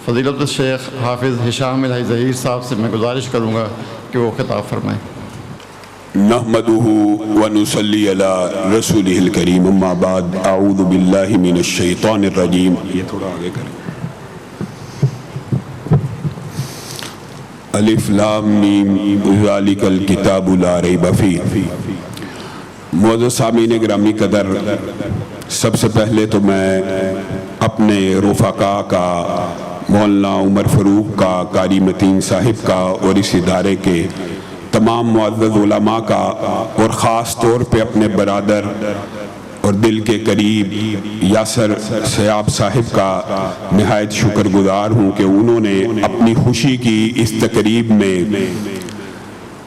فضیلت الشیخ حافظ ہشام الہی ظہیر صاحب سے میں گزارش کروں گا کہ وہ خطاب فرمائیں۔ نحمدہ ونصلی علی رسولہ الکریم، اما بعد، اعوذ باللہ من الشیطان الرجیم۔ یہ تھوڑا آگے کریں۔ الف لام میم ذالک الکتاب لا ریب فیہ۔ معزز سامعین گرامی قدر، سب سے پہلے تو میں اپنے رفقا کا، مولانا عمر فاروق کا، قاری متین صاحب کا، اور اس ادارے کے تمام معزز علماء کا، اور خاص طور پہ اپنے برادر اور دل کے قریب یاسر سیاب صاحب کا نہایت شکر گزار ہوں کہ انہوں نے اپنی خوشی کی اس تقریب میں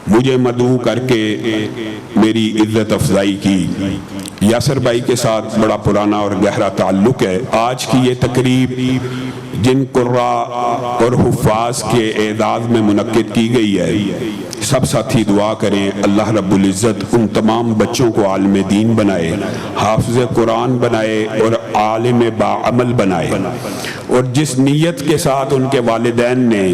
مجھے مدعو کر کے میری عزت افزائی کی۔ یاسر بھائی کے ساتھ بڑا پرانا اور گہرا تعلق ہے۔ آج کی یہ تقریب جن قراء اور حفاظ کے اعزاز میں منعقد کی گئی ہے، سب ساتھی دعا کریں اللہ رب العزت ان تمام بچوں کو عالم دین بنائے، حافظ قرآن بنائے اور عالم باعمل بنائے، اور جس نیت کے ساتھ ان کے والدین نے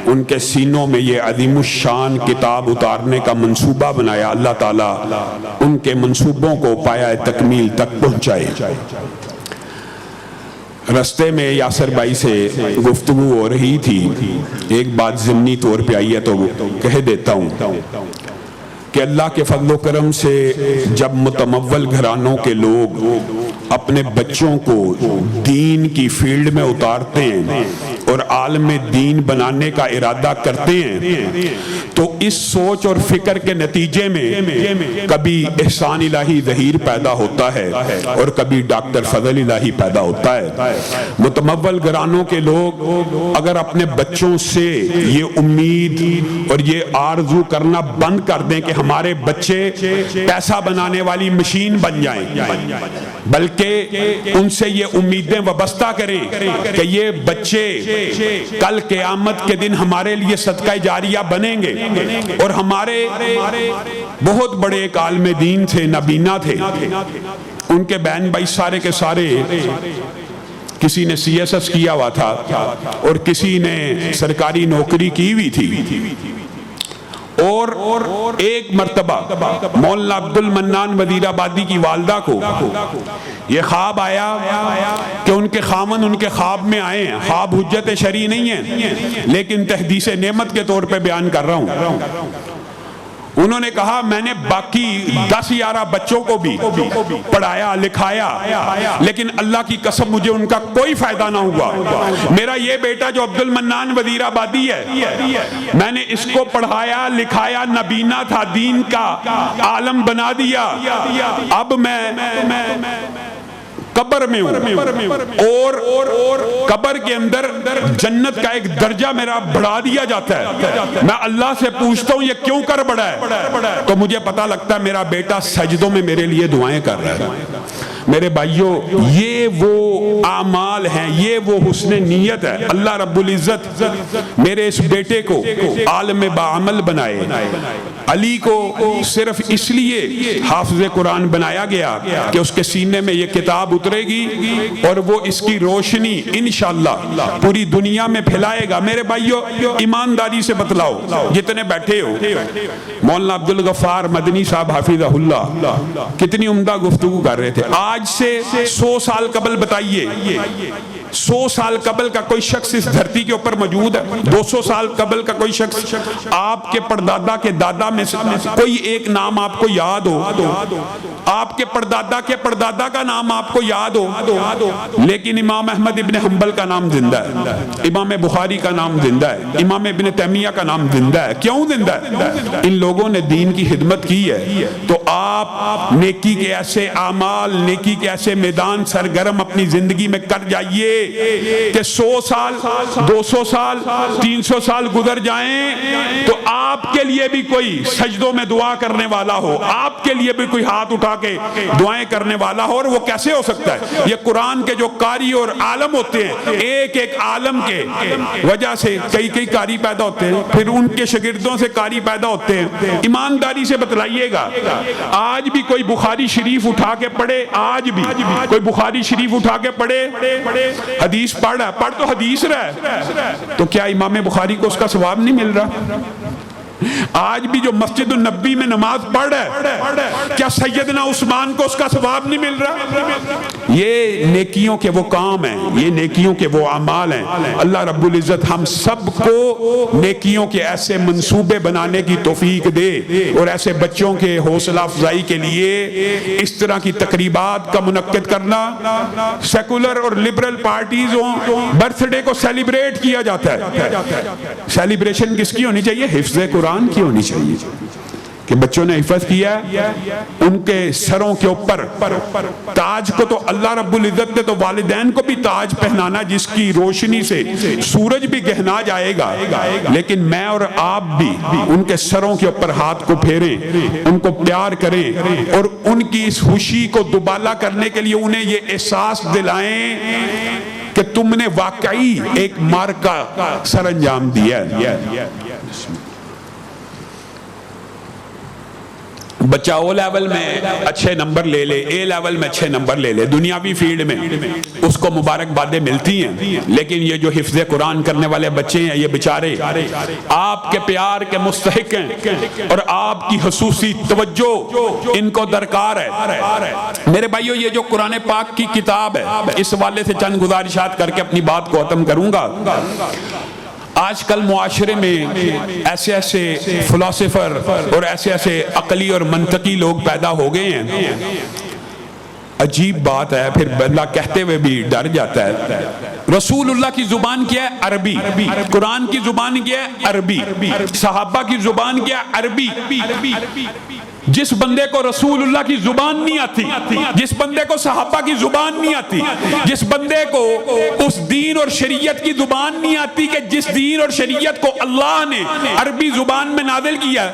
ان کے سینوں میں یہ عظیم الشان کتاب اتارنے کا منصوبہ بنایا، اللہ تعالیٰ ان کے منصوبوں کو پایہ تکمیل تک پہنچائے۔ رستے میں یاسر بھائی سے گفتگو ہو رہی تھی، ایک بات ضمنی طور پہ آئی ہے تو کہہ دیتا ہوں کہ اللہ کے فضل و کرم سے جب متمول گھرانوں کے لوگ اپنے بچوں کو دین کی فیلڈ میں اتارتے ہیں اور عالم دین بنانے کا ارادہ کرتے ہیں، تو اس سوچ اور فکر کے نتیجے میں کبھی احسان الہی ظہیر پیدا ہوتا ہے اور کبھی ڈاکٹر فضل الہی پیدا ہوتا ہے۔ متمول گھرانوں کے لوگ اگر اپنے بچوں سے یہ امید اور یہ آرزو کرنا بند کر دیں کہ ہمارے بچے پیسہ بنانے والی مشین بن جائیں، بلکہ ان سے یہ امیدیں وابستہ کریں کہ یہ بچے کل قیامت کے دن ہمارے لیے صدقہ جاریہ بنیں گے، اور ہمارے بہت بڑے ایک عالم دین تھے، نبینا تھے، ان کے بہن بھائی سارے کے سارے، کسی نے سی ایس ایس کیا ہوا تھا اور کسی نے سرکاری نوکری کی ہوئی تھی، اور ایک مرتبہ مولانا عبد المنان وزیر آبادی کی والدہ کو یہ خواب آیا کہ ان کے خامن ان کے خواب میں آئے ہیں۔ خواب حجت شرعی نہیں ہے لیکن تحدیث نعمت کے طور پہ بیان کر رہا ہوں۔ انہوں نے کہا میں نے باقی 10-11 بچوں کو بھی پڑھایا لکھایا، لیکن اللہ کی قسم مجھے ان کا کوئی فائدہ نہ ہوا۔ میرا یہ بیٹا جو عبد المنان وزیر آبادی ہے، میں نے اس کو پڑھایا لکھایا، نبینا تھا، دین کا عالم بنا دیا، اب میں قبر میں ہوں اور قبر کے اندر جنت کا ایک درجہ میرا بڑھا دیا جاتا ہے۔ میں اللہ سے پوچھتا ہوں یہ کیوں کر بڑھا ہے، تو مجھے پتا لگتا ہے میرا بیٹا سجدوں میں میرے لیے دعائیں کر رہا ہے۔ میرے بھائیوں، یہ وہ اعمال ہیں، یہ وہ حسن نیت ہے۔ اللہ رب العزت میرے اس بیٹے کو عالم باعمل بنائے۔ علی کو صرف اس لیے حافظ قرآن بنایا گیا کہ اس کے سینے میں یہ کتاب اترے گی اور وہ اس کی روشنی انشاءاللہ پوری دنیا میں پھیلائے گا۔ میرے بھائیوں، ایمانداری سے بتلاؤ، جتنے بیٹھے ہو، مولانا عبد الغفار مدنی صاحب حافظہ اللہ کتنی عمدہ گفتگو کر رہے تھے۔ آج سے 100 سال قبل بتائیے، 100 سال قبل کا کوئی شخص اس دھرتی کے اوپر موجود ہے؟ 200 سال قبل کا کوئی شخص؟ آپ کے پردادا کے دادا میں سے کوئی ایک نام آپ کو یاد ہو؟ آپ کے پردادا کا نام آپ کو یاد ہو؟ لیکن امام احمد ابن حنبل کا نام زندہ ہے، امام بخاری کا نام زندہ ہے، امام ابن تیمیہ کا نام زندہ ہے۔ کیوں زندہ ہے؟ ان لوگوں نے دین کی خدمت کی ہے۔ تو آپ نیکی کے ایسے اعمال، نیکی کے ایسے میدان سرگرم اپنی زندگی میں کر جائیے کہ 100 سال 200 سال 300 سال گزر جائیں تو آپ کے لیے بھی کوئی سجدوں میں دعا کرنے والا ہو، آپ کے لیے بھی کوئی ہاتھ اٹھا کے دعائیں کرنے والا ہو۔ اور وہ کیسے ہو سکتا ہے؟ یہ قرآن کے جو قاری اور عالم ہوتے ہیں، ایک ایک عالم کے وجہ سے کئی قاری پیدا ہوتے ہیں، پھر ان کے شاگردوں سے قاری پیدا ہوتے ہیں۔ ایمانداری سے بتلائیے گا، آج بھی کوئی بخاری شریف اٹھا کے پڑھے، آج بھی کوئی بخاری شریف اٹھا کے پڑھے، حدیث پڑھ رہا ہے، پڑھ تو حدیث رہا ہے، تو کیا امام بخاری کو اس کا ثواب نہیں مل رہا؟ آج بھی جو مسجد النبی میں نماز پڑھ رہا ہے، کیا سیدنا عثمان کو اس کا ثواب نہیں مل رہا؟ یہ نیکیوں کے وہ کام ہیں، یہ نیکیوں کے وہ اعمال ہیں۔ اللہ رب العزت ہم سب کو نیکیوں کے ایسے منصوبے بنانے کی توفیق دے، اور ایسے بچوں کے حوصلہ افزائی کے لیے اس طرح کی تقریبات کا منعقد کرنا۔ سیکولر اور لبرل پارٹیزوں برتھ ڈے کو سیلیبریٹ کیا جاتا ہے، سیلیبریشن کس کی ہونی چاہیے؟ حفظ قرآن کی ہونی چاہیے، کہ بچوں نے حفظ کیا، ان کے سروں کے اوپر تاج کو تو اللہ رب العزت نے تو والدین کو بھی تاج پہنانا جس کی روشنی سے سورج بھی گہنا جائے گا، لیکن میں اور آپ بھی ان کے سروں کے اوپر ہاتھ کو پھیریں، ان کو پیار کریں، اور ان کی اس خوشی کو دوبالا کرنے کے لیے انہیں یہ احساس دلائیں کہ تم نے واقعی ایک مارکا سر انجام دیا ہے۔ بچہ او لیول میں اچھے نمبر لے لے، اے لیول میں اچھے نمبر لے لے، دنیاوی فیلڈ میں اس کو مبارکبادیں ملتی ہیں، لیکن یہ جو حفظ قرآن کرنے والے بچے ہیں یہ بیچارے آپ کے پیار کے مستحق ہیں، اور آپ کی خصوصی توجہ ان کو درکار ہے۔ میرے بھائیو، یہ جو قرآن پاک کی کتاب ہے، اس حوالے سے چند گزارشات کر کے اپنی بات کو ختم کروں گا۔ آج کل معاشرے میں ایسے فلاسفر اور ایسے عقلی اور منطقی لوگ پیدا ہو گئے ہیں، عجیب بات ہے، پھر بندہ کہتے ہوئے بھی ڈر جاتا ہے۔ رسول اللہ کی زبان کیا ہے؟ عربی۔ قرآن کی زبان کیا ہے؟ عربی۔ صحابہ کی زبان کیا ہے؟ عربی۔ جس بندے کو رسول اللہ کی زبان نہیں آتی، جس بندے کو صحابہ کی زبان نہیں آتی، جس بندے کو اس دین اور شریعت کی زبان نہیں آتی کہ جس دین اور شریعت کو اللہ نے عربی زبان میں نازل کیا،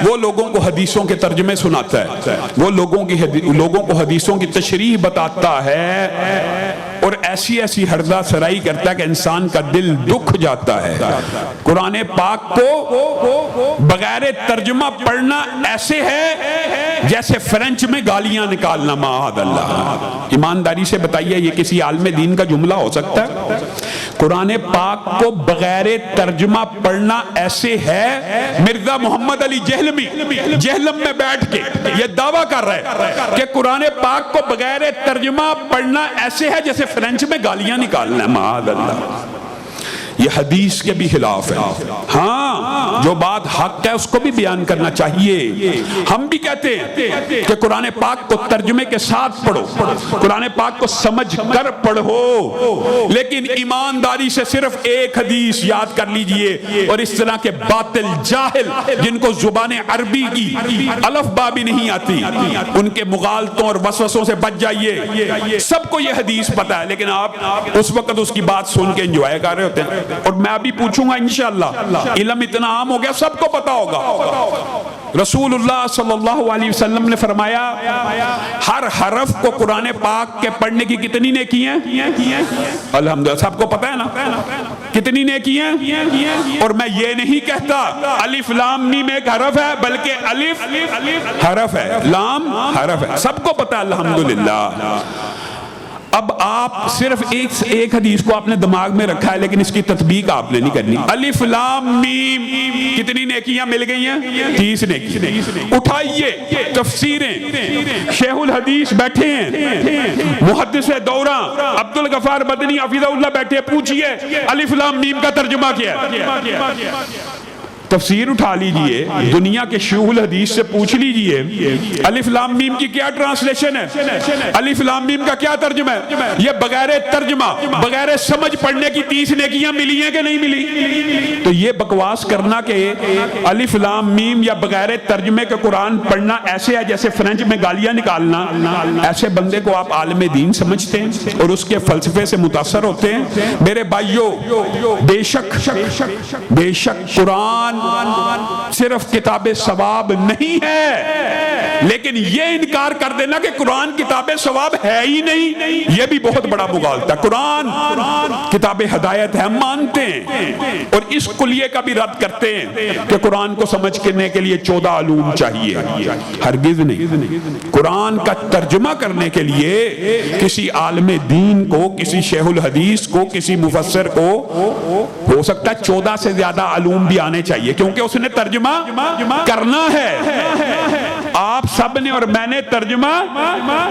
وہ لوگوں کو حدیثوں کے ترجمے سناتا ہے، وہ لوگوں کو حدیثوں کی تشریح بتاتا ہے، اور ایسی ہردہ سرائی کرتا ہے کہ انسان کا دل دکھ جاتا ہے۔ قرآن پاک کو بغیر ترجمہ پڑھنا ایسے ہے جیسے فرینچ میں گالیاں نکالنا، معاذ اللہ۔ ایمانداری سے بتائیے، یہ کسی عالم دین کا جملہ ہو سکتا ہے؟ قرآن پاک کو بغیر ترجمہ پڑھنا ایسے ہے، مرزا محمد علی جہلم میں بیٹھ کے یہ دعویٰ کر رہا ہے کہ قرآن پاک کو بغیر ترجمہ پڑھنا ایسے ہے جیسے فرینچ میں گالیاں نکالنا، معاذ اللہ۔ یہ حدیث کے بھی خلاف ہے۔ ہاں، جو بات حق ہے اس کو بھی بیان کرنا چاہیے۔ ہم بھی کہتے ہیں کہ قرآن پاک کو ترجمے کے ساتھ پڑھو، قرآن پاک کو سمجھ کر پڑھو، لیکن ایمانداری سے صرف ایک حدیث یاد کر لیجئے، اور اس طرح کے باطل جاہل جن کو زبان عربی کی الف با بھی نہیں آتی، ان کے مغالطوں اور وسوسوں سے بچ جائیے۔ سب کو یہ حدیث پتا ہے، لیکن آپ اس وقت اس کی بات سن کے انجوائے کر رہے ہوتے ہیں، اور میں ابھی پوچھوں گا انشاءاللہ، علم اتنا عام ہو گیا سب کو پتا ہوگا۔ رسول اللہ صلی اللہ علیہ وسلم نے فرمایا، ہر حرف کو قرآن پاک کے پڑھنے کی کتنی نیکی ہیں؟ الحمدللہ، سب کو پتا ہے نا کتنی نیکی ہیں؟ اور میں یہ نہیں کہتا الف لام میم ایک حرف ہے، بلکہ الف حرف ہے، لام حرف ہے، سب کو پتا ہے الحمدللہ۔ اب آپ صرف ایک حدیث کو آپ نے دماغ میں رکھا ہے، لیکن اس کی تطبیق آپ نے نہیں کرنی۔ الف لام میم کتنی نیکیاں مل گئی ہیں؟ 30 نیکی۔ اٹھائیے تفسیریں، شیخ الحدیث بیٹھے ہیں، محدث دورہ عبد الغفار مدنی حفظہ اللہ بیٹھے، پوچھئے الف لام میم کا ترجمہ کیا ہے؟ تفسیر اٹھا لیجئے، دنیا کے شیوخ الحدیث سے پوچھ لیجئے الف لام میم کی کیا ٹرانسلیشن ہے، الف لام میم کا کیا ترجمہ ہے؟ یہ بغیر ترجمہ، بغیر سمجھ پڑھنے کی 30 نیکیاں ملی ہیں کہ نہیں ملی؟ تو یہ بکواس کرنا کہ الف لام میم یا بغیر ترجمے کے قرآن پڑھنا ایسے ہے جیسے فرینچ میں گالیاں نکالنا، ایسے بندے کو آپ عالم دین سمجھتے ہیں اور اس کے فلسفے سے متاثر ہوتے ہیں؟ میرے بھائیو، بے شک قرآن صرف کتاب ثواب نہیں ہے، لیکن یہ انکار کر دینا کہ قرآن کتاب ثواب ہے ہی نہیں، یہ بھی بہت بڑا مغالطہ ہے۔ قرآن کتاب ہدایت ہے، ہم مانتے ہیں، اور اس کلیے کا بھی رد کرتے ہیں کہ قرآن کو سمجھنے کے لیے 14 علوم چاہیے، ہرگز نہیں۔ قرآن کا ترجمہ کرنے کے لیے کسی عالم دین کو، کسی شیخ الحدیث کو، کسی مفسر کو ہو سکتا ہے 14 سے زیادہ علوم بھی آنے چاہیے، کیونکہ اس نے ترجمہ کرنا ہے۔ آپ سب نے اور میں نے ترجمہ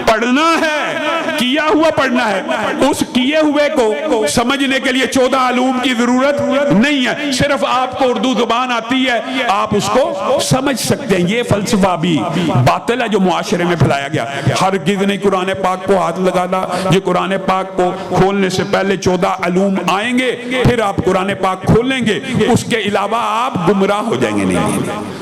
پڑھنا ہے، کیا ہوا پڑھنا ہے۔ اس کیے ہوئے کو سمجھنے کے لیے 14 علوم کی ضرورت نہیں ہے، صرف آپ کو اردو زبان آتی ہے، آپ اس کو سمجھ سکتے ہیں۔ یہ فلسفہ بھی باطل ہے جو معاشرے میں پھیلایا گیا۔ ہرگز نہیں قرآن پاک کو ہاتھ لگانا، یہ قرآن پاک کو کھولنے سے پہلے 14 علوم آئیں گے، پھر آپ قرآن پاک کھولیں گے، اس کے علاوہ آپ گمراہ ہو جائیں گے۔ نہیں،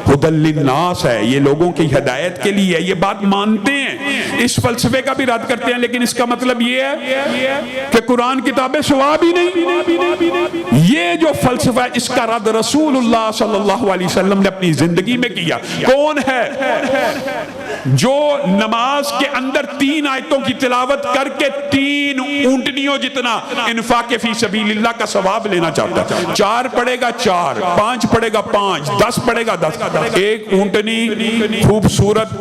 ہدی للناس ہے، یہ لوگوں کی ہدایت کے لیے، یہ بات مانتے ہیں، اس فلسفے کا بھی رد کرتے ہیں، لیکن اس کا مطلب یہ ہے کہ قرآن کتاب ثواب ہی نہیں۔ یہ جو فلسفہ ہے، اس کا رد رسول اللہ صلی اللہ علیہ وسلم نے اپنی زندگی میں کیا۔ کون ہے جو نماز کے اندر 3 آیتوں کی تلاوت کر کے 3 اونٹنیوں جتنا انفاق فی سبیل اللہ کا ثواب لینا چاہتا ہے؟ 4 پڑھے گا 4، 5 پڑھے گا 5، 10 پڑھے گا 10۔ ایک اونٹنی خوبصورت،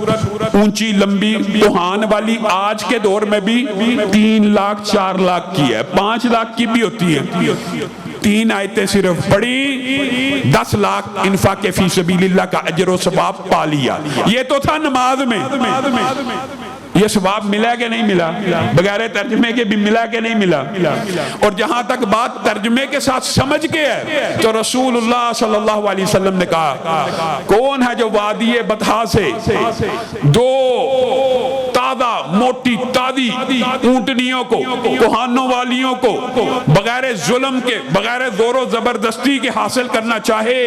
اونچی، لمبی توہان والی، آج کے دور میں بھی 3 لاکھ 4 لاکھ کی ہے، 5 لاکھ کی بھی ہوتی ہے۔ 3 آیتیں صرف پڑھی، 10 لاکھ انفاق فی سبیل اللہ کا اجر و ثواب پا لیا۔ یہ تو تھا نماز میں۔ یہ ثواب ملا کہ نہیں ملا؟ بغیر ترجمے کے بھی ملا کہ نہیں ملا؟ اور جہاں تک بات ترجمے کے ساتھ سمجھ کے ہے، تو رسول اللہ صلی اللہ علیہ وسلم نے کہا، کون ہے جو وادی بطحا سے 2 تازہ موٹی تازی اونٹنیوں کو، کوہانوں والیوں کو بغیر ظلم کے، بغیر زور و زبردستی کے حاصل کرنا چاہے،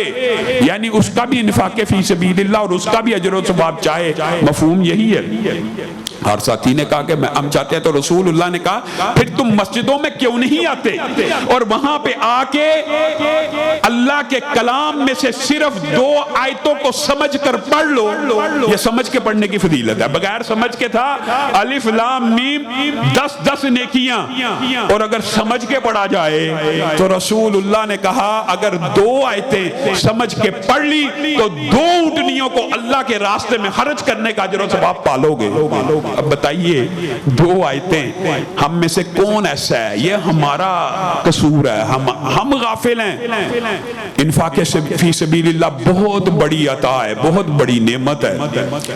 یعنی اس کا بھی انفاق فی سبیل اللہ اور اس کا بھی اجر و ثواب چاہے؟ مفہوم یہی ہے۔ ہر ساتھی نے کہا کہ ہم چاہتے ہیں، تو رسول اللہ نے کہا پھر تم مسجدوں میں کیوں نہیں آتے اور وہاں پہ آ کے اللہ کے کلام میں سے صرف 2 آیتوں کو سمجھ کر پڑھ لو۔ یہ سمجھ کے پڑھنے کی فضیلت ہے، بغیر سمجھ کے تھا الف لام میم 10 نیکیاں، اور اگر سمجھ کے پڑھا جائے تو رسول اللہ نے کہا اگر 2 آیتیں سمجھ کے پڑھ لی تو 2 اونٹنیوں کو اللہ کے راستے میں خرچ کرنے کا اجر و ثواب پالو گے۔ اب بتائیے 2 آیتیں، ہم میں سے کون ایسا ہے؟ یہ ہمارا قصور ہے، ہم غافل ہیں۔ انفاق فی سبیل اللہ بہت بڑی عطا ہے، بہت بڑی نعمت ہے،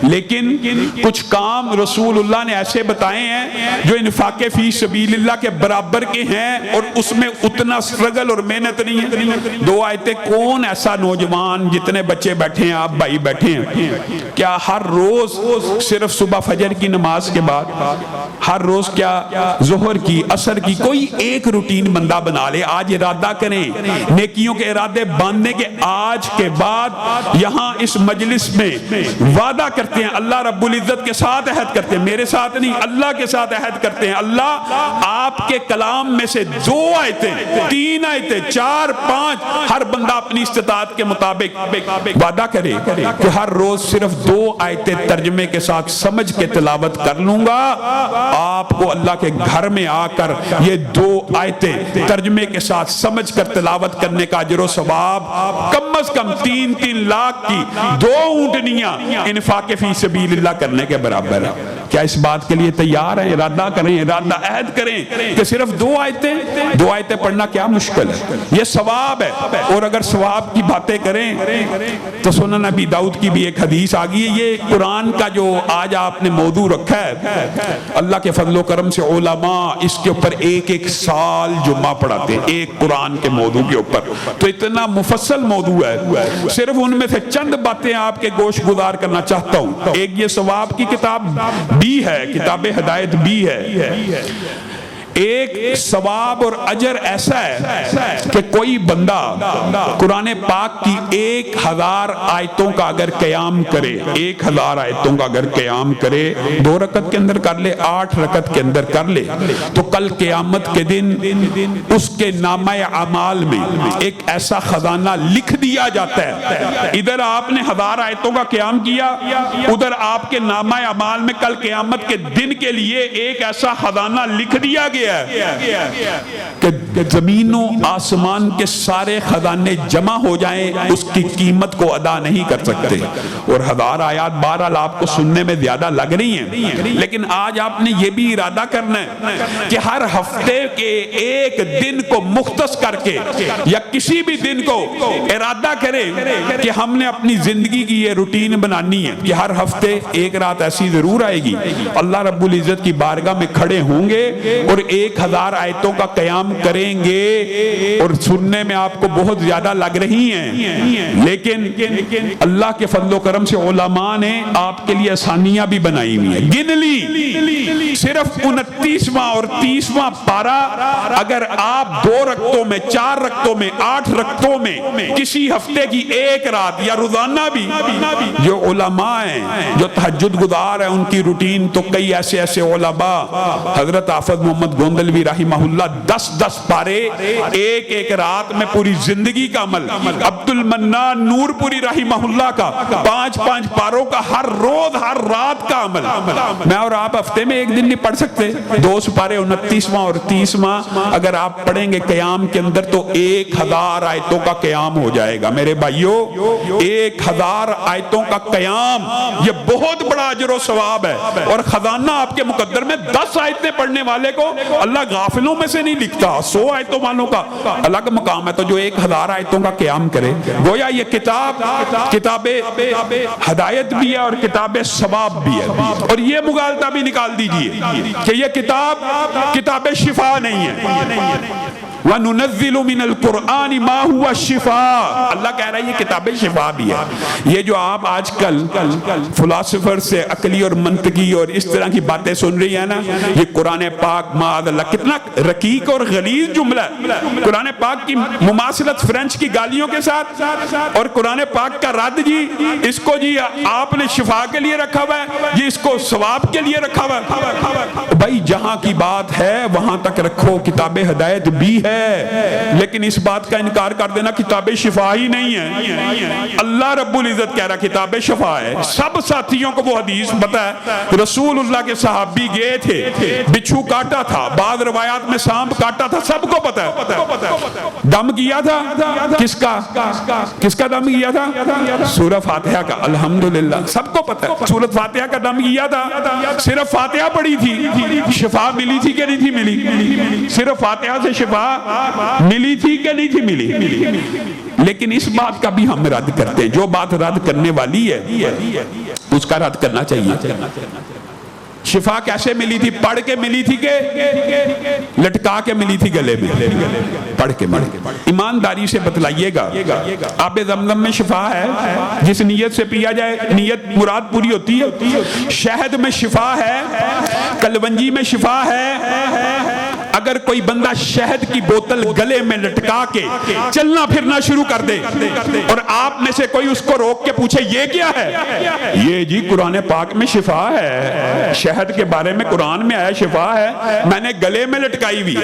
لیکن کچھ کام رسول اللہ نے ایسے بتائے ہیں جو انفاق فی سبیل اللہ کے برابر کے ہیں اور اس میں اتنا سٹرگل اور محنت نہیں ہے۔ 2 آیتیں، کون ایسا نوجوان، جتنے بچے بیٹھے ہیں، آپ بھائی بیٹھے ہیں، کیا ہر روز صرف صبح فجر کی نماز کے بعد، ہر روز کیا ظہر کی، عصر کی، کوئی ایک روٹین بندہ بنا لے؟ آج ارادہ کریں، نیکیوں کے ارادے باندھنے کے، آج کے بعد یہاں اس مجلس میں وعدہ کرتے ہیں، اللہ رب العزت کے ساتھ عہد کرتے ہیں، میرے ساتھ نہیں، اللہ کے ساتھ عہد کرتے ہیں، اللہ آپ کے کلام میں سے 2 آیتیں، 3 آیتیں، 4 5، ہر بندہ اپنی استطاعت کے مطابق وعدہ کرے کہ ہر روز صرف 2 آیتیں ترجمے کے ساتھ سمجھ کے تلاوت کر لوں گا۔ آپ کو اللہ کے گھر میں آ کر یہ 2 آیتیں ترجمے کے ساتھ سمجھ کر تلاوت کرنے کا اجر و ثواب کم از کم 3 لاکھ کی 2 اونٹنیاں انفاق فی سبیل اللہ کرنے کے برابر ہے۔ کیا اس بات کے لیے تیار ہیں؟ ارادہ کریں، ارادہ عہد کریں کہ صرف 2 آیتیں پڑھنا کیا مشکل ہے؟ یہ ثواب ہے۔ اور اگر ثواب کی باتیں کریں تو سنن نبی داؤد کی بھی ایک حدیث آ گئی ہے۔ یہ قرآن کا جو آج آپ نے موضوع رکھا ہے، اللہ کے فضل و کرم سے علماء اس کے اوپر ایک سال جمعہ پڑھاتے ہیں، ایک قرآن کے موضوع کے اوپر، تو اتنا مفصل موضوع ہے، صرف ان میں سے چند باتیں آپ کے گوش گزار کرنا چاہتا ہوں۔ ایک یہ ثواب کی کتاب بھی ہے، کتاب ہدایت بھی ہے، ایک ثواب اور اجر ایسا ہے کہ کوئی بندہ قرآن پاک کی 1000 آیتوں کا اگر قیام کرے، 1000 آیتوں کا اگر قیام کرے، 2 رکعت کے اندر کر لے، 8 رکعت کے اندر کر لے، تو کل قیامت کے دن اس کے نامہ اعمال میں ایک ایسا خزانہ لکھ دیا جاتا ہے. ادھر آپ نے 1000 آیتوں کا قیام کیا، ادھر آپ کے نامہ اعمال میں کل قیامت کے دن کے لیے ایک ایسا خزانہ لکھ دیا گیا ہے کہ زمین و آسمان کے سارے خزانے جمع ہو جائیں اس کی قیمت کو ادا نہیں کر سکتے. اور 1000 آیات بہرحال آپ کو سننے میں زیادہ لگ رہی ہیں، لیکن آج آپ نے یہ بھی ارادہ کرنا ہے کہ ہر ہفتے کے ایک دن کو مختص کر کے یا کسی بھی دن کو ارادہ کریں کہ ہم نے اپنی زندگی کی یہ روٹین بنانی ہے کہ ہر ہفتے ایک رات ایسی ضرور آئے گی اللہ رب العزت کی بارگاہ میں کھڑے ہوں گے اور 1000 آیتوں کا قیام کریں گے. اور سننے میں آپ کو بہت زیادہ لگ رہی ہیں، لیکن اللہ کے فضل و کرم سے علماء نے آپ کے لیے آسانیاں بھی بنائی ہوئی ہیں. گن لی صرف 29واں اور 30واں پارہ اگر آپ 2 رکعتوں میں، 4 رکعتوں میں، 8 رکعتوں میں کسی ہفتے کی ایک رات یا روزانہ بھی، جو علماء ہیں جو تہجد گزار ہیں ان کی روٹین تو کئی ایسے علماء، حضرت حافظ محمد گوندلوی رحمہ اللہ 10 پارے ایک رات میں پوری زندگی کا عمل، عبد المنان نور پوری رحمہ اللہ کا 5 پاروں کا ہر روز ہر رات کا عمل. میں اور آپ ہفتے میں ایک دن نہیں پڑھ سکتے. 2 سپارے 29واں اور 30واں اگر آپ پڑھیں گے قیام کے اندر تو 1000 آیتوں کا قیام ہو جائے گا. میرے بھائیو 1000 آیتوں کا قیام یہ بہت بڑا اجر و ثواب ہے، اور خزانہ آپ کے مقدر میں 10 آیتیں پڑھنے والے کو اللہ غافلوں میں سے نہیں لکھتا. 100 آیتوں والوں کا الگ مقام ہے. تو جو 1000 آیتوں کا قیام کرے گویا یہ کتاب ہدایت بھی ہے اور کتاب ثواب بھی ہے. اور یہ مغالطہ بھی نکال دیجئے کہ یہ کتاب شفا نہیں ہے. وَنُنَزِّلُ مِنَ الْقُرْآنِ مَا هُوَ شِفَاء، اللہ کہہ رہا ہے یہ کتاب شفا بھی ہے. یہ جو آپ آج کل فلاسفر سے عقلی اور منطقی اور اس طرح کی باتیں سن رہی ہیں نا، یہ قرآن پاک معاذ اللہ کتنا رقیق اور غلیظ جملہ ہے. قرآن پاک کی مماثلت فرینچ کی گالیوں کے ساتھ، اور قرآن پاک کا رد جی اس کو جی آپ نے شفا کے لیے رکھا ہوا ہے، جی اس کو ثواب کے لیے رکھا ہوا ہے. بھائی جہاں کی بات ہے وہاں تک رکھو، کتاب ہدایت بھی ہے، لیکن اس بات کا انکار کر دینا کتاب شفا ہی نہیں ہے. اللہ رب العزت کہہ رہا کتاب شفا ہے. سب ساتھیوں کو وہ حدیث پتا ہے، رسول اللہ کے صحابی گئے تھے، بچھو کاٹا تھا، بعض روایات میں سانپ کاٹا تھا، سب کو پتا ہے. دم کیا تھا کس کا دم کیا تھا؟ سورہ فاتحہ کا. الحمدللہ سب کو پتا ہے سورہ فاتحہ کا دم کیا تھا. صرف فاتحہ پڑھی تھی، شفا ملی تھی کہ نہیں تھی ملی؟ صرف فاتحہ سے شفا ملی تھی کہ نہیں تھی ملی؟ لیکن اس بات کا بھی ہم رد کرتے ہیں. جو بات رد کرنے والی ہے اس کا رد کرنا چاہیے. شفا کیسے ملی تھی؟ پڑھ کے ملی تھی کہ لٹکا کے ملی تھی گلے میں؟ پڑھ کے ملی. ایمانداری سے بتلائیے گا آب زمزم میں شفا ہے جس نیت سے پیا جائے نیت مراد پوری ہوتی ہے. شہد میں شفا ہے، کلونجی میں شفا ہے. اگر کوئی بندہ شہد کی بوتل گلے میں لٹکا کے چلنا پھرنا شروع کر دے اور آپ میں سے کوئی اس کو روک کے پوچھے یہ کیا ہے؟ یہ جی قرآن پاک میں شفا ہے، شہد کے بارے میں قرآن میں آیا شفا ہے، میں نے گلے میں لٹکائی ہوئی.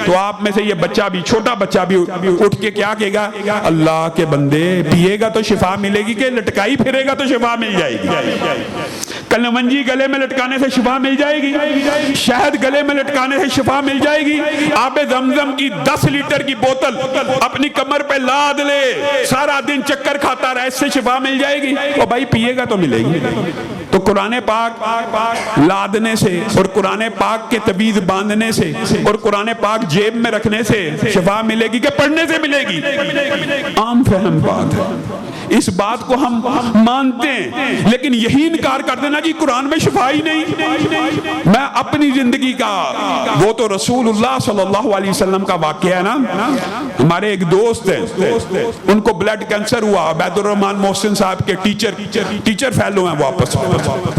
تو آپ میں سے یہ بچہ بھی، چھوٹا بچہ بھی اٹھ کے کیا کہے گا؟ اللہ کے بندے پیے گا تو شفا ملے گی کہ لٹکائی پھرے گا تو شفا مل جائے گی؟ کلونجی گلے میں لٹکانے سے شفا مل جائے گی، شہد گلے میں لٹکانے سے شفا مل جائے گی. آب زمزم کی 10 لیٹر کی بوتل اپنی کمر پہ لاد لے، سارا دن چکر کھاتا رہے، اس سے شفا مل جائے گی؟ اور بھائی پیے گا تو ملے گی. تو قرآن پاک لادنے سے اور قرآن پاک کے تعویذ باندھنے سے اور قرآن پاک جیب میں رکھنے سے شفا ملے گی کہ پڑھنے سے ملے گی؟ عام فہم بات ہے. اس بات کو ہم مانتے ہیں، لیکن یہی انکار کر دینا جی قرآن میں شفا ہی نہیں. میں اپنی زندگی کا، وہ تو رسول اللہ صلی اللہ علیہ وسلم کا واقعہ ہے نا. ہمارے ایک دوست ہیں، ان کو بلڈ کینسر ہوا. عبید الرحمن محسن صاحب کے ٹیچر فیلو ہیں وہ آپس میں.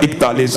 41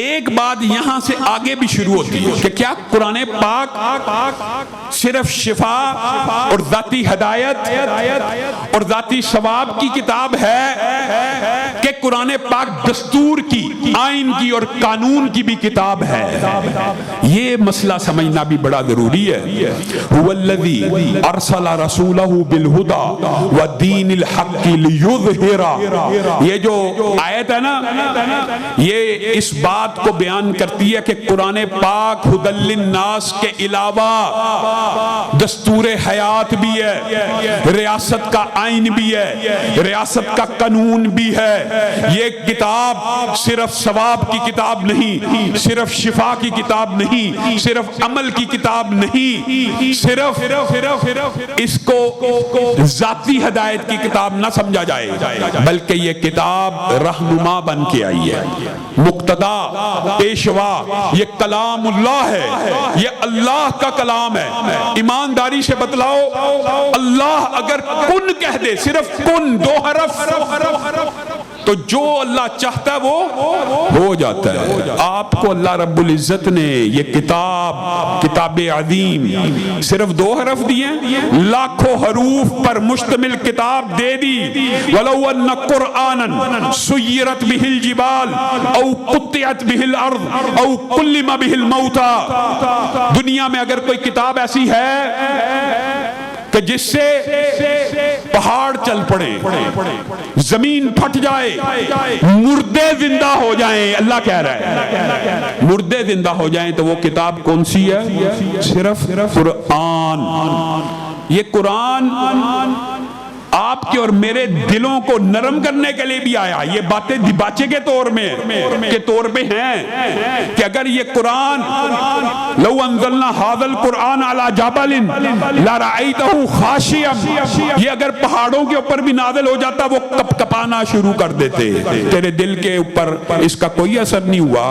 ایک بات یہاں سے آگے بھی شروع ہوتی ہے کہ کیا قرآن پاک صرف شفا اور ذاتی ہدایت اور ذاتی ثواب کی کتاب ہے کہ قرآن پاک دستور کی، آئین کی اور قانون کی بھی کتاب ہے؟ یہ مسئلہ سمجھنا بھی بڑا ضروری ہے۔ هو الذی ارسل رسولہ بالہدی ودین الحق لیظہر، یہ جو آیت ہے نا، یہ اس بات کو بیان کرتی ہے کہ قرآن پاک ھدی للناس کے علاوہ دستور حیات بھی ہے، ریاست کا آئین بھی ہے، ریاست کا قانون بھی ہے۔ یہ کتاب صرف ثواب کی کتاب نہیں، صرف شفا کی کتاب نہیں، صرف عمل کی کتاب نہیں، صرف اس کو ذاتی ہدایت کی کتاب نہ سمجھا جائے، بلکہ یہ کتاب رہنما بن کے آئی ہے، مقتدا، پیشوا۔ یہ کلام اللہ ہے، یہ اللہ کا کلام ہے۔ ایمانداری سے بتلاؤ، اللہ اگر کن کہہ دے، صرف کن، 2 حرف، تو جو اللہ چاہتا ہے وہ ہو جاتا ہے۔ آپ کو اللہ رب العزت نے یہ کتاب عظیم صرف 2 حرف دیے، لاکھوں حروف پر مشتمل کتاب دے دی۔ وَلَوْ أَنَّ قُرْآنًا سُيِّرَتْ بِهِ الْجِبَالُ أَوْ قُطِّعَتْ بِهِ الْأَرْضُ أَوْ كُلِّمَ بِهِ الْمَوْتَى، دنیا میں اگر کوئی کتاب ایسی ہے کہ جس سے پہاڑ چل پڑے، زمین پھٹ جائے، مردے زندہ ہو جائیں، اللہ کہہ رہا ہے مردے زندہ ہو جائیں، تو وہ کتاب کون سی ہے؟ صرف قرآن۔ یہ قرآن آپ کے اور میرے دلوں کو نرم کرنے کے لیے بھی آیا۔ یہ باتیں دباچے کے طور پہ ہیں کہ اگر یہ قرآن لو انزلنا ھذا القرآن علی جبل لرأیتہ خاشعا، یہ اگر پہاڑوں کے اوپر بھی نازل ہو جاتا وہ کپ کپانا شروع کر دیتے۔ تیرے دل کے اوپر اس کا کوئی اثر نہیں ہوا،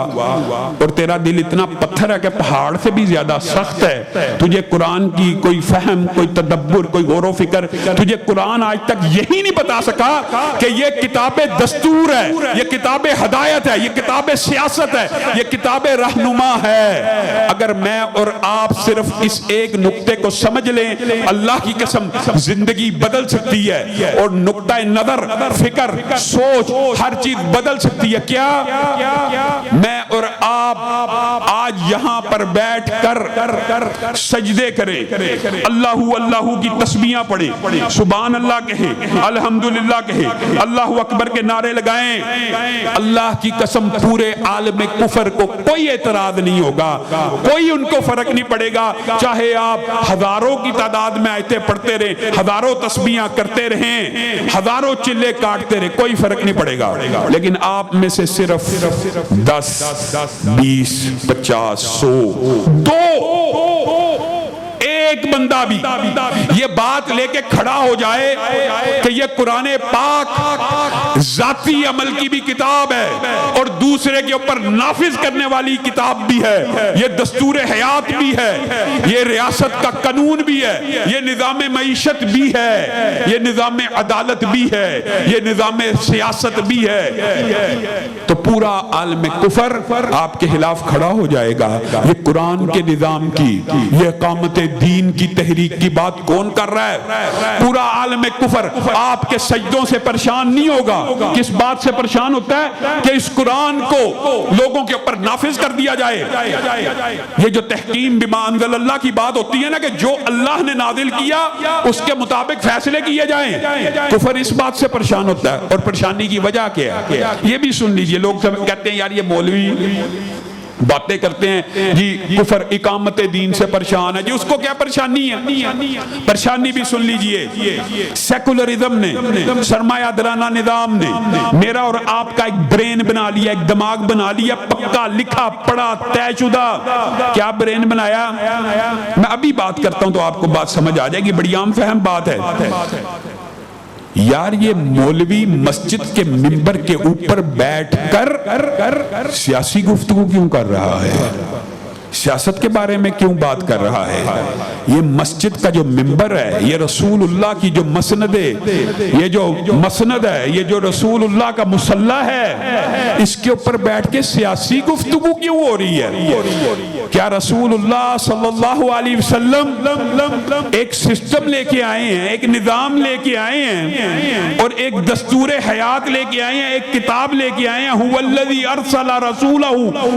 اور تیرا دل اتنا پتھر ہے کہ پہاڑ سے بھی زیادہ سخت ہے۔ تجھے قرآن کی کوئی فہم، کوئی تدبر، کوئی غور و فکر، تجھے قرآن آج تک یہی نہیں بتا سکا کہ یہ کتاب دستور ہے، یہ کتاب ہدایت ہے، یہ کتاب سیاست ہے، یہ کتاب رہنما ہے۔ اگر میں اور آپ صرف اس ایک نقطے کو سمجھ لیں، اللہ کی قسم زندگی بدل سکتی ہے، اور نقطہ نظر، فکر، سوچ، ہر چیز بدل سکتی ہے۔ کیا میں اور آپ آج یہاں پر بیٹھ کر سجدے کریں، اللہ کی تسبیحاں پڑھیں، سبحان اللہ کہیں، الحمدللہ کہیں، اللہ اکبر کے نعرے لگائیں، اللہ کی قسم پورے عالم کفر کو کوئی اعتراض نہیں ہوگا، کوئی ان کو فرق نہیں پڑے گا، چاہے آپ ہزاروں کی تعداد میں آیتیں پڑھتے رہیں، ہزاروں تسبیحاں کرتے رہیں، ہزاروں چلے کاٹتے رہیں، کوئی فرق نہیں پڑے گا۔ لیکن آپ میں سے صرف 10، 20، 50، 100، ایک بندہ بھی یہ بات لے کے کھڑا ہو جائے کہ یہ قرآن پاک ذاتی عمل کی بھی کتاب ہے اور دوسرے کے اوپر نافذ کرنے والی کتاب بھی ہے، یہ دستور حیات بھی ہے، یہ ریاست کا قانون بھی ہے، یہ نظام معیشت بھی ہے، یہ نظام عدالت بھی ہے، یہ نظام سیاست بھی ہے، تو پورا عالم کفر آپ کے خلاف کھڑا ہو جائے گا۔ یہ قرآن کے نظام کی، یہ اقامت دین کی تحریک کی بات کون کر رہا ہے؟ پورا عالم کفر آپ کے سجدوں سے پریشان نہیں ہوگا۔ کس بات سے پریشان ہوتا ہے؟ کہ اس قرآن کو لوگوں کے اوپر نافذ کر دیا جائے۔ یہ جو تحکیم بما انزل اللہ کی بات ہوتی ہے نا، کہ جو اللہ نے نازل کیا اس کے مطابق فیصلے کیے جائیں، کفر اس بات سے پریشان ہوتا ہے۔ اور پریشانی کی وجہ کیا ہے یہ بھی سن لیجئے۔ لوگ کہتے ہیں یار یہ مولوی باتیں کرتے ہیں جی کفر اقامت دین سے پریشان ہے، جی اس کو کیا پریشانی ہے؟ پریشانی بھی سن لیجئے۔ سیکولرزم نے، سرمایہ دارانہ نظام نے میرا اور آپ کا ایک برین بنا لیا، ایک دماغ بنا لیا، پکا لکھا پڑھا طے شدہ۔ کیا برین بنایا؟ میں ابھی بات کرتا ہوں تو آپ کو بات سمجھ آ جائے گی، بڑی عام فہم بات ہے۔ یار یہ مولوی مسجد کے منبر کے اوپر بیٹھ کر سیاسی گفتگو کیوں کر رہا ہے؟ سیاست کے بارے میں کیوں بات کر رہا ہے؟ یہ مسجد کا جو ممبر ہے، یہ رسول اللہ کی جو مسند ہے، یہ جو مسند ہے، یہ جو رسول اللہ کا مصلی ہے، اس کے اوپر بیٹھ کے سیاسی گفتگو کیوں ہو رہی ہے؟ کیا رسول اللہ صلی اللہ علیہ وسلم ایک سسٹم لے کے آئے ہیں، ایک نظام لے کے آئے ہیں، اور ایک دستور حیات لے کے آئے ہیں، ایک کتاب لے کے آئے ہیں، هو الذی ارسل رسولہ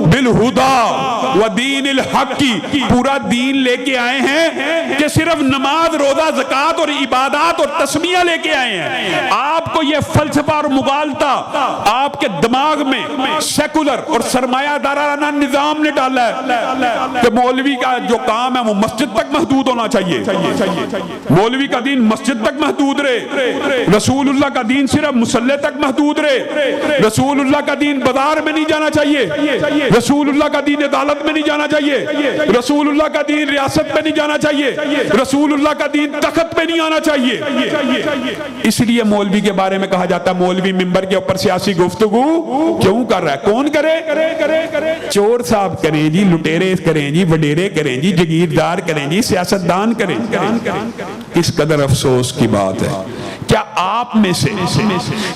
بالہدی ودین الحق کی پورا دین لے کے آئے ہیں کہ صرف نماز، روزہ، زکوٰۃ اور عبادات اور تسمیہ لے کے آئے ہیں؟ آپ کو یہ فلسفہ اور مغالطہ آپ کے دماغ میں سیکولر اور سرمایہ دارانہ نظام نے ڈالا ہے کہ مولوی کا جو کام ہے وہ مسجد تک محدود ہونا چاہیے، مولوی کا دین مسجد تک محدود رہے، رسول اللہ کا دین صرف مصلی تک محدود رہے، رسول اللہ کا دین بازار میں نہیں جانا چاہیے، رسول اللہ کا دین عدالت میں نہیں جانا چاہیے، رسول اللہ کا دین ریاست میں نہیں جانا چاہیے، رسول اللہ کا دین تخت پہ نہیں آنا چاہیے۔ اس لیے مولوی کے بارے میں کہا جاتا ہے مولوی ممبر کے اوپر سیاسی گفتگو کیوں کر رہا ہے؟ کون کرے؟ چور صاحب کریں جی، لٹیرے کریں جی، وڈیرے کریں جی، جگیردار کریں جی، سیاستدان کریں۔ کس قدر افسوس کی بات ہے۔ کیا آپ میں سے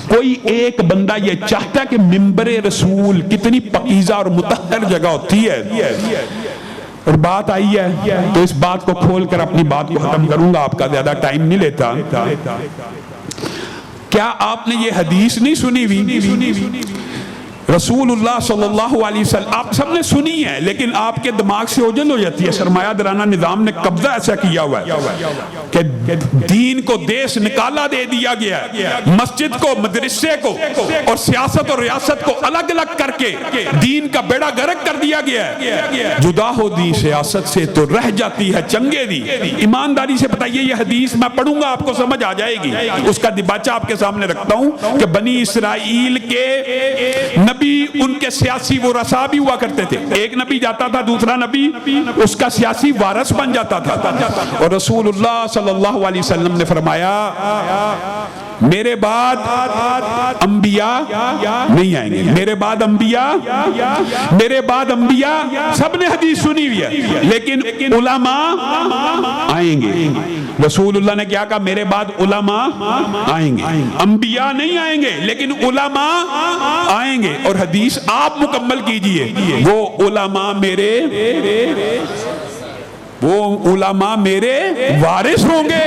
کوئی ایک بندہ یہ چاہتا ہے کہ ممبر رسول کتنی پاکیزہ اور مطہر جگہ ہوتی ہے؟ اور بات آئی ہے تو اس بات کو کھول کر اپنی بات کو ختم کروں گا، آپ کا زیادہ ٹائم نہیں لیتا۔ کیا آپ نے یہ حدیث نہیں سنی ہوئی؟ رسول اللہ صلی اللہ علیہ وسلم آپ سب نے سنی ہے، لیکن آپ کے دماغ سے اوجھل ہو جاتی ہے۔ سرمایہ دارانہ نظام نے قبضہ ایسا کیا ہوا ہے کہ دین کو دیس نکالا دے دیا گیا ہے، مسجد کو، مدرسے کو اور سیاست اور ریاست کو الگ الگ کر کے دین کا بیڑا غرق کر دیا گیا ہے۔ جدا ہو دی سیاست سے تو رہ جاتی ہے چنگے دی۔ ایمانداری سے بتائیے، یہ حدیث میں پڑھوں گا آپ کو سمجھ آ جائے گی، اس کا دباچہ آپ کے سامنے رکھتا ہوں کہ بنی اسرائیل کے نبی، ان کے سیاسی ورثاء بھی ہوا کرتے تھے۔ ایک نبی جاتا تھا، دوسرا نبی اس کا سیاسی وارث بن جاتا تھا، اور رسول اللہ صلی اللہ علیہ وسلم نے فرمایا میرے بعد انبیاء نہیں آئیں گے، میرے بعد انبیاء، میرے بعد انبیاء، سب نے حدیث سنی ہوئی ہے، لیکن علماء آئیں گے۔ رسول اللہ نے کیا کہا؟ میرے بعد علماء آئیں گے، انبیاء نہیں آئیں گے لیکن علماء آئیں گے۔ اور حدیث آپ مکمل کیجئے، وہ علماء میرے وارث ہوں گے،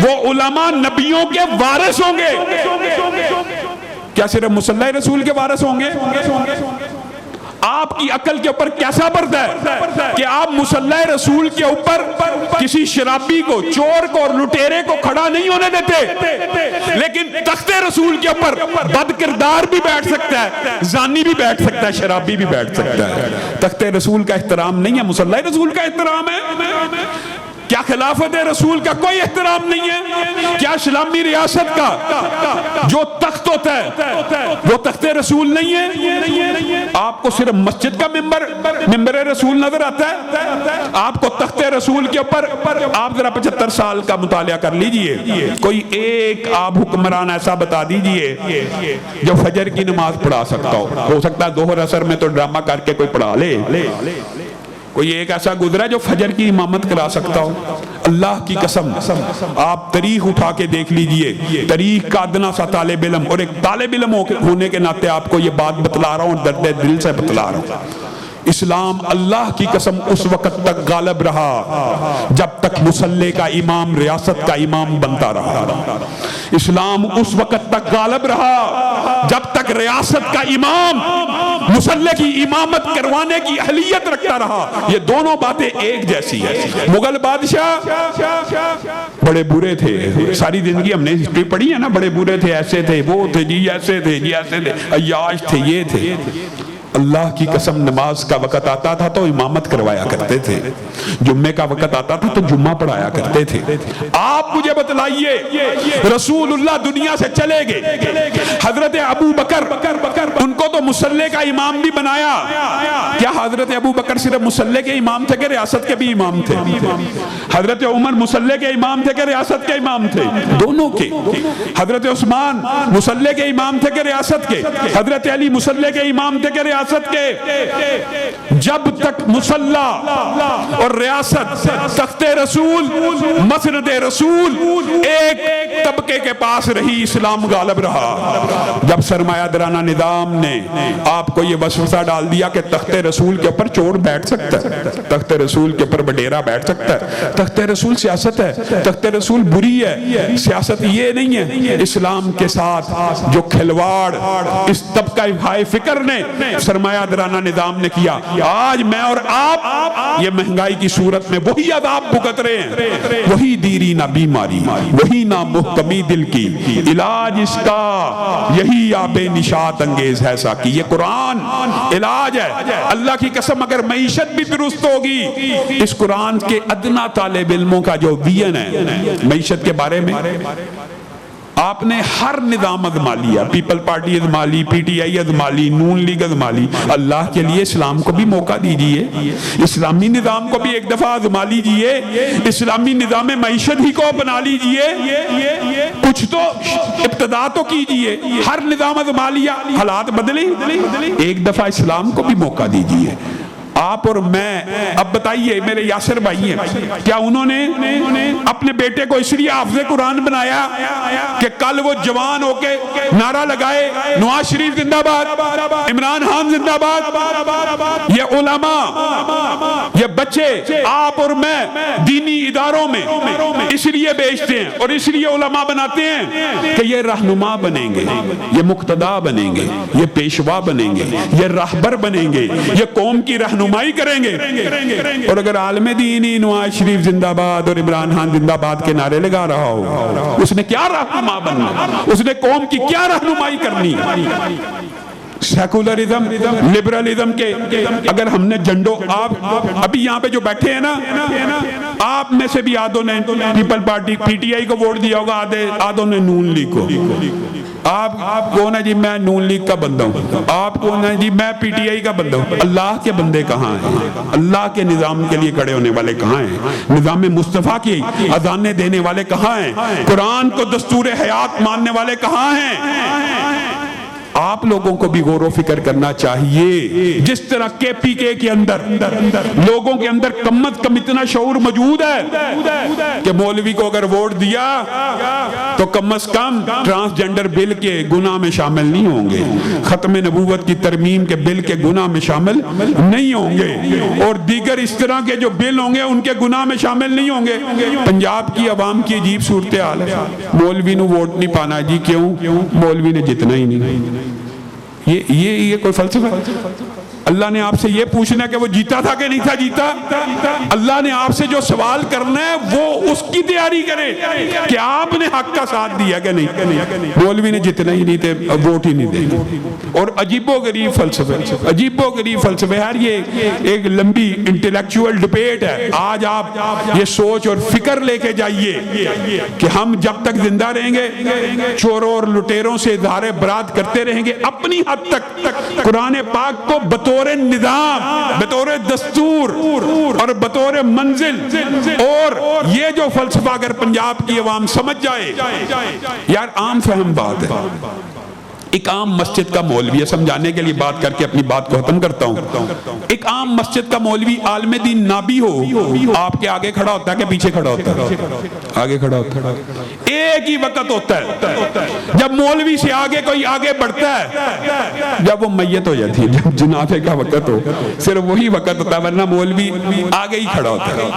وہ علماء نبیوں کے وارث ہوں گے۔ کیا صرف مصلی رسول کے وارث ہوں گے؟ آپ کی عقل کے اوپر کیسا پڑتا ہے کہ آپ مصلی رسول کے اوپر کسی شرابی کو، چور کو اور لٹیرے کو کھڑا نہیں ہونے دیتے، لیکن تخت رسول کے اوپر بد کردار بھی بیٹھ سکتا ہے، زانی بھی بیٹھ سکتا ہے، شرابی بھی بیٹھ سکتا ہے۔ تخت رسول کا احترام نہیں ہے، مصلی رسول کا احترام ہے۔ کیا خلافت رسول کا کوئی احترام نہیں ہے؟ کیا اسلامی ریاست کا جو تخت ہوتا ہے وہ تخت رسول نہیں ہے؟ آپ کو صرف مسجد کا ممبر رسول نظر آتا ہے؟ آپ کو تخت رسول کے اوپر، آپ ذرا 75 سال کا مطالعہ کر لیجئے، کوئی ایک آپ حکمران ایسا بتا دیجئے جو فجر کی نماز پڑھا سکتا ہو سکتا ہے ظہر عصر میں تو ڈرامہ کر کے کوئی پڑھا لے، کوئی ایک ایسا گزرا جو فجر کی امامت کرا سکتا ہو؟ اللہ کی قسم آپ تاریخ اٹھا کے دیکھ لیجئے، تاریخ کا ادنا سا طالب علم اور ایک طالب علم ہونے کے ناطے آپ کو یہ بات بتلا رہا ہوں، درد دل سے بتلا رہا ہوں۔ اسلام اللہ کی قسم اس وقت تک غالب رہا جب تک مصلی کا امام ریاست کا امام بنتا رہا۔ اسلام اس وقت تک غالب رہا جب تک ریاست کا امام مصلی کی امامت کروانے کی اہلیت رکھتا رہا۔ یہ دونوں باتیں ایک جیسی ہیں۔ مغل بادشاہ بڑے برے تھے، ساری زندگی ہم نے ہسٹری پڑھی ہے نا، بڑے برے تھے، ایسے تھے، وہ تھے جی، ایسے تھے جی، ایسے تھے، عیاش تھے، یہ تھے۔ اللہ کی قسم نماز کا وقت آتا تھا تو امامت کروایا کرتے تھے، جمعے کا وقت آتا تھا تو جمعہ پڑھایا کرتے تھے۔ آپ مجھے بتلائیے، رسول اللہ دنیا سے چلے گئے، حضرت ابو بکر ان کو تو مصلی کا امام بھی بنایا۔ کیا حضرت ابو بکر صرف مصلی کے امام تھے کہ ریاست کے بھی امام تھے؟ حضرت عمر مصلی کے امام تھے کہ ریاست کے امام تھے؟ دونوں کے۔ حضرت عثمان مصلی کے امام تھے کہ ریاست کے؟ حضرت علی مصلی کے امام تھے کہ ریاست ریاست کے جب تک مسلح اور ریاست تخت رسول مسند رسول ایک طبقے کے پاس رہی اسلام غالب رہا. جب سرمایہ دارانہ نظام نے آپ کو یہ وسوسہ ڈال دیا کہ تخت رسول کے اوپر چور بیٹھ سکتا ہے, تخت رسول کے اوپر بڈیرا بیٹھ سکتا ہے, تخت رسول سیاست ہے, تخت رسول بری ہے, سیاست یہ نہیں ہے, اسلام کے ساتھ جو کھلواڑ اس طبقہ ہائے فکر نے سرمایہ دارانہ نظام نے کیا, آج میں اور آپ یہ مہنگائی کی صورت میں وہی عذاب بھگت رہے ہیں. وہی دیری نہ بیماری, وہی نہ محکمی دل کی, علاج اس کا یہی آب نشاط انگیز ہے ساکی. یہ قرآن علاج ہے. اللہ کی قسم اگر معیشت بھی درست ہوگی, اس قرآن کے ادنا طالب علموں کا جو ویژن ہے معیشت کے بارے میں, آپ نے ہر نظام ازما لیا, پیپل پارٹی ازما لی, پی ٹی آئی ازما لی, نون لیگ ازما لی. اللہ کے لیے اسلام کو بھی موقع دیجئے, اسلامی نظام کو بھی ایک دفعہ ازما لیجئے, اسلامی نظام معیشت ہی کو اپنا لیجئے, کچھ تو ابتدا تو کیجئے. ہر نظام ازما لیا, حالات بدلے, ایک دفعہ اسلام کو بھی موقع دیجئے. آپ اور میں, اب بتائیے میرے یاسر بھائی ہیں, کیا انہوں نے اپنے بیٹے کو اس لیے حافظ قرآن بنایا کہ کل وہ جوان ہو کے نعرہ لگائے نواز شریف زندہ باد, عمران خان زندہ باد؟ یہ علماء, یہ بچے آپ اور میں دینی اداروں میں اس لیے بیچتے ہیں اور اس لیے علماء بناتے ہیں کہ یہ رہنما بنیں گے, یہ مقتدا بنیں گے, یہ پیشوا بنیں گے, یہ راہبر بنیں گے, یہ قوم کی رہنمائی کریں گے. اور اگر عالم دینی نواز شریف زندہ باد اور عمران خان زندہ باد کے نعرے لگا رہا ہو, اس نے کیا رہنما بننا, اس نے قوم کی کیا رہنمائی کرنی؟ سیکولرزم لبرلزم کے اگر ہم نے جنڈوں, آپ ابھی یہاں پہ جو بیٹھے ہیں نا, آپ میں سے بھی آدھوں نے people party P T I کو ووٹ دیا ہوگا, آدھوں نے نون لیگ کو. آپ کون ہے جی میں نون لیگ کا بندہ ہوں, آپ کون ہے جی میں پی ٹی آئی کا بندہ ہوں. اللہ کے بندے کہاں ہیں؟ اللہ کے نظام کے لیے کھڑے ہونے والے کہاں ہیں؟ نظام مصطفیٰ کی اذانیں دینے والے کہاں ہیں؟ قرآن کو دستور حیات ماننے والے کہاں ہیں؟ آپ لوگوں کو بھی غور و فکر کرنا چاہیے. جس طرح کے پی کے اندر لوگوں کے اندر کم از کم اتنا شعور موجود ہے کہ مولوی کو اگر ووٹ دیا تو کم از کم ٹرانسجنڈر بل کے گناہ میں شامل نہیں ہوں گے, ختم نبوت کی ترمیم کے بل کے گناہ میں شامل نہیں ہوں گے, اور دیگر اس طرح کے جو بل ہوں گے ان کے گناہ میں شامل نہیں ہوں گے. پنجاب کی عوام کی عجیب صورتحال ہے, مولوی نے ووٹ نہیں پانا جی, کیوں؟ مولوی نے جتنا ہی نہیں. یہ کوئی فلسفہ ہے؟ اللہ نے آپ سے یہ پوچھنا ہے کہ وہ جیتا تھا کہ نہیں تھا جیتا. اللہ نے آپ سے جو سوال کرنا ہے وہ اس کی تیاری کرے کہ آپ نے حق کا ساتھ دیا کہ نہیں. مولوی نے جتنا ہی نہیں تھے, ووٹ ہی نہیں دیں. اور عجیب و غریب فلسفے, عجیب و غریب فلسفے. یار یہ ایک لمبی انٹلیکچوئل ڈبیٹ ہے. آج آپ یہ سوچ اور فکر لے کے جائیے کہ ہم جب تک زندہ رہیں گے چوروں اور لٹیروں سے اظہار برات کرتے رہیں گے, اپنی حد تک قرآن پاک کو بطور نظام, بطور دستور اور بطور منزل, اور یہ جو فلسفہ اگر پنجاب کی عوام سمجھ جائے, یار عام فہم بات ہے. ایک عام مسجد کا مولوی, سمجھانے کے لیے بات کر کے اپنی بات کو ختم کرتا ہوں, ایک عام مسجد کا مولوی عالم دین نہ بھی ہو, آپ کے آگے کھڑا ہوتا ہے کہ پیچھے کھڑا ہوتا ہے؟ آگے کھڑا ہوتا ہے. ایک ہی وقت ہوتا ہے جب مولوی سے آگے کوئی آگے بڑھتا ہے, جب وہ میت ہو جاتی ہے, جب جنازے کا وقت ہو, صرف وہی وقت ہوتا ہے, ورنہ مولوی آگے ہی کھڑا ہوتا ہے.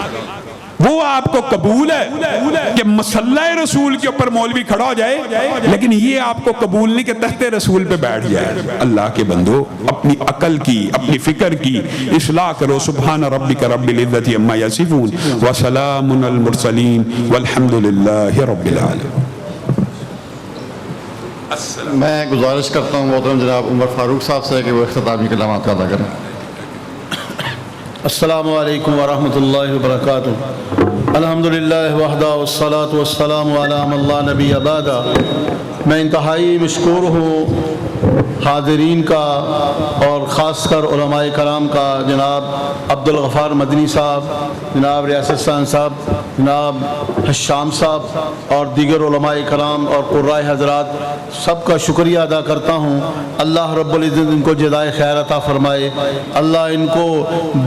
وہ آپ کو قبول ہے کہ مسلح رسول کے اوپر مولوی کھڑا ہو جائے, لیکن یہ آپ کو قبول نہیں کہ تخت رسول پہ بیٹھ جائے. اللہ کے بندو, اپنی عقل کی, اپنی فکر کی اصلاح کرو. سبحان ربک رب العزت عما یصفون وسلام علی المرسلین والحمد للہ رب العالمین. میں گزارش کرتا ہوں محترم جناب عمر فاروق صاحب سے کہ وہ اختتامی کلمات ادا کریں. السلام علیکم ورحمۃ اللہ وبرکاتہ. الحمدللہ وحدہ والصلاة والسلام علی من لا نبی بعدہ. میں انتہائی مشکور ہوں حاضرین کا اور خاص کر علماء کرام کا، جناب عبدالغفار مدنی صاحب، جناب ریاست سان صاحب، جناب حشام صاحب اور دیگر علماء کرام اور قرائے حضرات، سب کا شکریہ ادا کرتا ہوں۔ اللہ رب العزت ان کو جزائے خیر عطا فرمائے، اللہ ان کو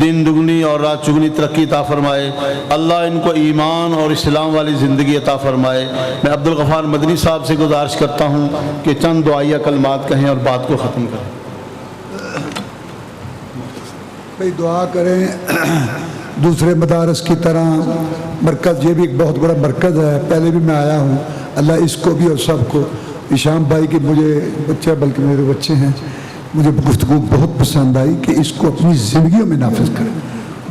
دن دگنی اور رات چگنی ترقی عطا فرمائے، اللہ ان کو ایمان اور اسلام والی زندگی عطا فرمائے۔ میں عبدالغفار مدنی صاحب سے گزارش کرتا ہوں کہ چند دعائیہ کلمات کہیں اور بات کو ختم کریں۔ بھئی دعا کریں دوسرے مدارس کی طرح مرکز، یہ بھی ایک بہت بڑا مرکز ہے، پہلے بھی میں آیا ہوں، اللہ اس کو بھی اور سب کو، ہشام بھائی کے مجھے بچہ بلکہ میرے بچے ہیں، مجھے گفتگو بہت پسند آئی کہ اس کو اپنی زندگیوں میں نافذ کریں،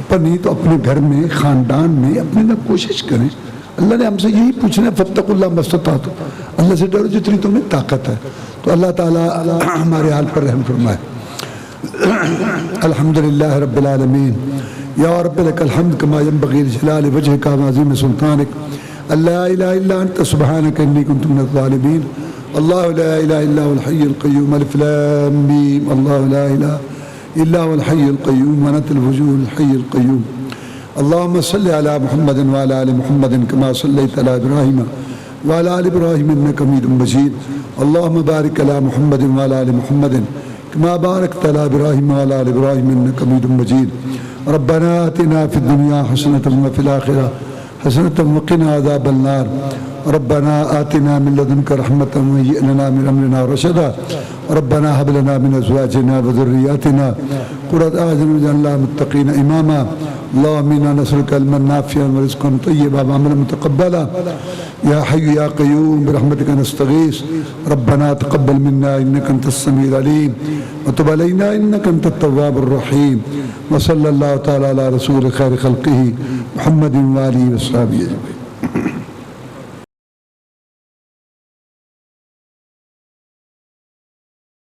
پر نہیں تو اپنے گھر میں، خاندان میں اپنے لیے کوشش کریں۔ اللہ نے ہم سے یہی پوچھنا ہے، فاتقوا اللہ ما استطعتم، اللہ سے ڈرو جتنی تمہیں طاقت ہے۔ تو اللہ تعالیٰ ہمارے حال پر رحم فرمائے۔ الحمدللہ رب العالمین، یا رب لک الحمد کما ینبغی لجلال وجہک وعظیم سلطانک، لا الہ الا انت سبحانک انی کنت من الظالمین، اللہ لا الہ الا هو الحی القیوم، الف لام میم، اللہ لا الہ الا هو الحی القیوم ونت الوجوه الحی القیوم، اللہم صلی علی محمد وعلی آل محمد کما صلیت علی ابراہیم وعلی آل ابراہیم انک حمید مجید، اللہم بارک علی محمد وعلی آل محمد كما باركت على إبراهيم وعلى آل إبراهيم إنك حميد مجيد، ربنا آتنا في الدنيا حسنة وفي الآخرة حسنة وقنا عذاب النار، ربنا آتنا من لدنك رحمة وهيئ لنا من أمرنا رشدا، ربنا هب لنا من أزواجنا وذرياتنا قرة أعين واجعلنا للمتقين إماما، اللهم إنا نسألك علما نافعا ورزقا طيبا وعملا متقبلا، يا حي يا قيوم برحمتك نستغيث، ربنا تقبل منا إنك أنت السميع العليم وتب علينا إنك أنت التواب الرحيم، وصلى الله تعالى على رسول خير خلقه محمد وآله وصحبه أجمعين۔